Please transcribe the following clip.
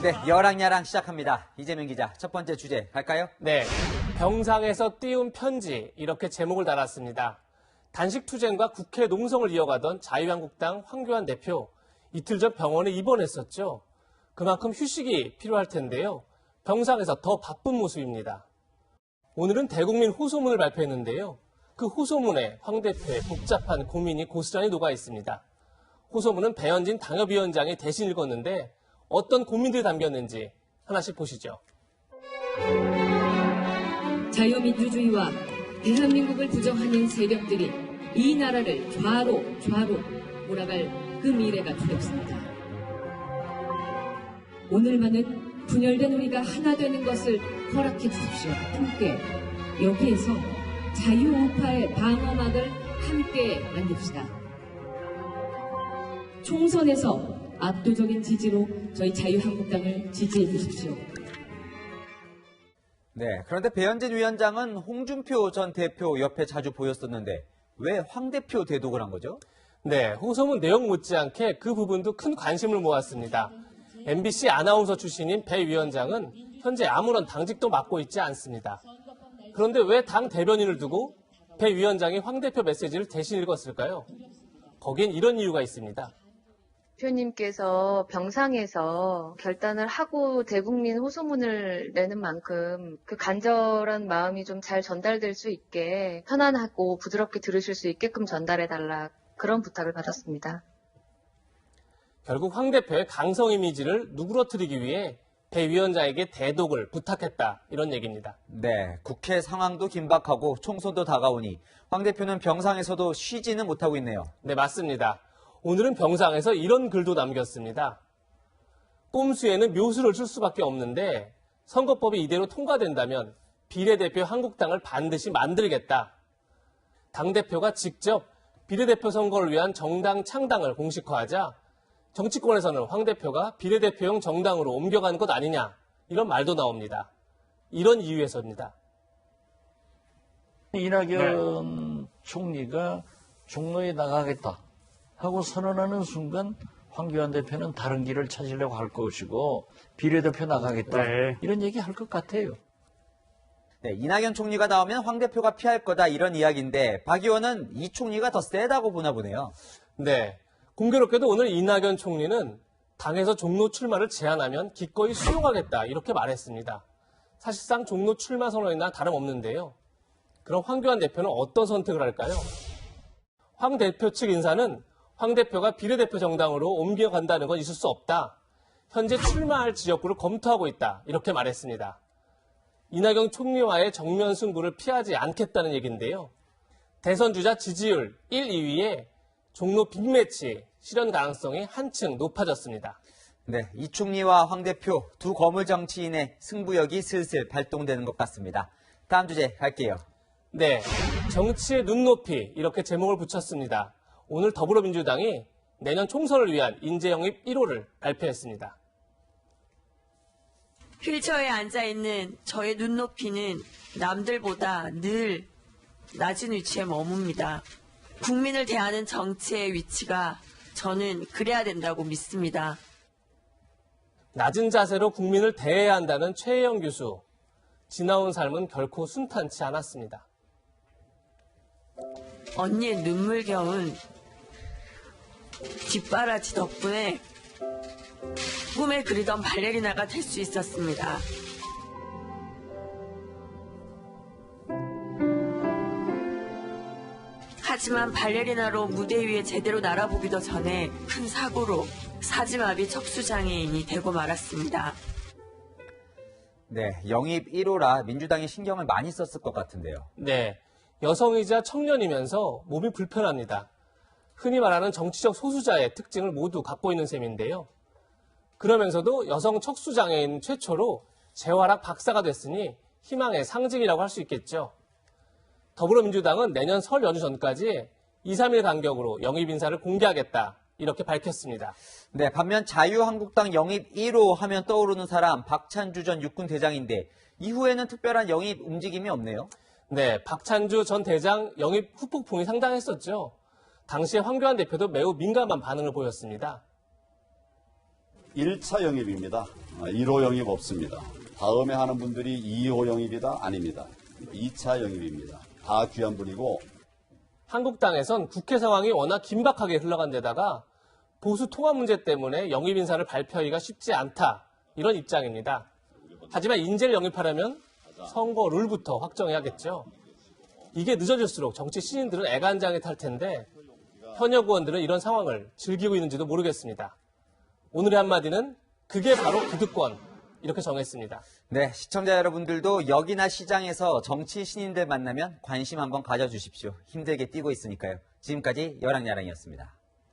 네, 여랑야랑 시작합니다. 이재명 기자, 첫 번째 주제 갈까요? 네, 병상에서 띄운 편지 이렇게 제목을 달았습니다. 단식 투쟁과 국회 농성을 이어가던 자유한국당 황교안 대표 이틀 전 병원에 입원했었죠. 그만큼 휴식이 필요할 텐데요. 병상에서 더 바쁜 모습입니다. 오늘은 대국민 호소문을 발표했는데요. 그 호소문에 황 대표의 복잡한 고민이 고스란히 녹아 있습니다. 호소문은 배현진 당협위원장이 대신 읽었는데 어떤 고민들이 담겼는지 하나씩 보시죠. 자유민주주의와 대한민국을 부정하는 세력들이 이 나라를 좌로 몰아갈 그 미래가 두렵습니다. 오늘만은 분열된 우리가 하나 되는 것을 허락해 주십시오. 함께 여기에서 자유우파의 방어막을 함께 만듭시다. 총선에서 압도적인 지지로 저희 자유한국당을 지지해 주십시오. 네, 그런데 배현진 위원장은 홍준표 전 대표 옆에 자주 보였었는데 왜 황 대표 대독을 한 거죠? 네, 호소문 내용 못지않게 그 부분도 큰 관심을 모았습니다. MBC 아나운서 출신인 배 위원장은 현재 아무런 당직도 맡고 있지 않습니다. 그런데 왜 당 대변인을 두고 배 위원장이 황 대표 메시지를 대신 읽었을까요? 거기엔 이런 이유가 있습니다. 대표님께서 병상에서 결단을 하고 대국민 호소문을 내는 만큼 그 간절한 마음이 좀 잘 전달될 수 있게 편안하고 부드럽게 들으실 수 있게끔 전달해달라 그런 부탁을 받았습니다. 결국 황 대표의 강성 이미지를 누그러뜨리기 위해 배 위원장에게 대독을 부탁했다 이런 얘기입니다. 네, 국회 상황도 긴박하고 총선도 다가오니 황 대표는 병상에서도 쉬지는 못하고 있네요. 네, 맞습니다. 오늘은 병상에서 이런 글도 남겼습니다. 꼼수에는 묘수를 줄 수밖에 없는데 선거법이 이대로 통과된다면 비례대표 한국당을 반드시 만들겠다. 당대표가 직접 비례대표 선거를 위한 정당 창당을 공식화하자 정치권에서는 황 대표가 비례대표용 정당으로 옮겨가는 것 아니냐 이런 말도 나옵니다. 이런 이유에서입니다. 이낙연 총리가 종로에 나가겠다 하고 선언하는 순간 황교안 대표는 다른 길을 찾으려고 할 것이고 비례대표 나가겠다 이런 얘기 할 것 같아요. 네, 이낙연 총리가 나오면 황 대표가 피할 거다 이런 이야기인데 박 의원은 이 총리가 더 세다고 보나 보네요. 네, 공교롭게도 오늘 이낙연 총리는 당에서 종로 출마를 제안하면 기꺼이 수용하겠다 이렇게 말했습니다. 사실상 종로 출마 선언이나 다름없는데요. 그럼 황교안 대표는 어떤 선택을 할까요? 황 대표 측 인사는 황 대표가 비례대표 정당으로 옮겨간다는 건 있을 수 없다. 현재 출마할 지역구를 검토하고 있다. 이렇게 말했습니다. 이낙연 총리와의 정면 승부를 피하지 않겠다는 얘기인데요. 대선 주자 지지율 1, 2위에 종로 빅매치 실현 가능성이 한층 높아졌습니다. 네, 이 총리와 황 대표 두 거물 정치인의 승부욕이 슬슬 발동되는 것 같습니다. 다음 주제 갈게요. 네, 정치의 눈높이 이렇게 제목을 붙였습니다. 오늘 더불어민주당이 내년 총선을 위한 인재 영입 1호를 발표했습니다. 휠체어에 앉아있는 저의 눈높이는 남들보다 늘 낮은 위치에 머뭅니다. 국민을 대하는 정치의 위치가 저는 그래야 된다고 믿습니다. 낮은 자세로 국민을 대해야 한다는 최혜영 교수. 지나온 삶은 결코 순탄치 않았습니다. 언니의 눈물겨운 뒷바라지 덕분에 꿈에 그리던 발레리나가 될 수 있었습니다. 하지만 발레리나로 무대 위에 제대로 날아보기도 전에 큰 사고로 사지마비 척수장애인이 되고 말았습니다. 네, 영입 1호라 민주당이 신경을 많이 썼을 것 같은데요. 네, 여성이자 청년이면서 몸이 불편합니다. 흔히 말하는 정치적 소수자의 특징을 모두 갖고 있는 셈인데요. 그러면서도 여성 척수장애인 최초로 재활학 박사가 됐으니 희망의 상징이라고 할 수 있겠죠. 더불어민주당은 내년 설 연휴 전까지 2, 3일 간격으로 영입 인사를 공개하겠다 이렇게 밝혔습니다. 네, 반면 자유한국당 영입 1호 하면 떠오르는 사람 박찬주 전 육군 대장인데 이후에는 특별한 영입 움직임이 없네요. 네, 박찬주 전 대장 영입 후폭풍이 상당했었죠. 당시에 황교안 대표도 매우 민감한 반응을 보였습니다. 1차 영입입니다. 1호 영입 없습니다. 다음에 하는 분들이 2호 영입이다? 아닙니다. 2차 영입입니다. 다 귀한 분이고. 한국당에선 국회 상황이 워낙 긴박하게 흘러간 데다가 보수 통합 문제 때문에 영입 인사를 발표하기가 쉽지 않다. 이런 입장입니다. 하지만 인재를 영입하려면 선거 룰부터 확정해야겠죠. 이게 늦어질수록 정치 신인들은 애간장에 탈 텐데 현역 의원들은 이런 상황을 즐기고 있는지도 모르겠습니다. 오늘의 한마디는 그게 바로 기득권 이렇게 정했습니다. 네, 시청자 여러분들도 역이나 시장에서 정치 신인들 만나면 관심 한번 가져주십시오. 힘들게 뛰고 있으니까요. 지금까지 여랑야랑이었습니다.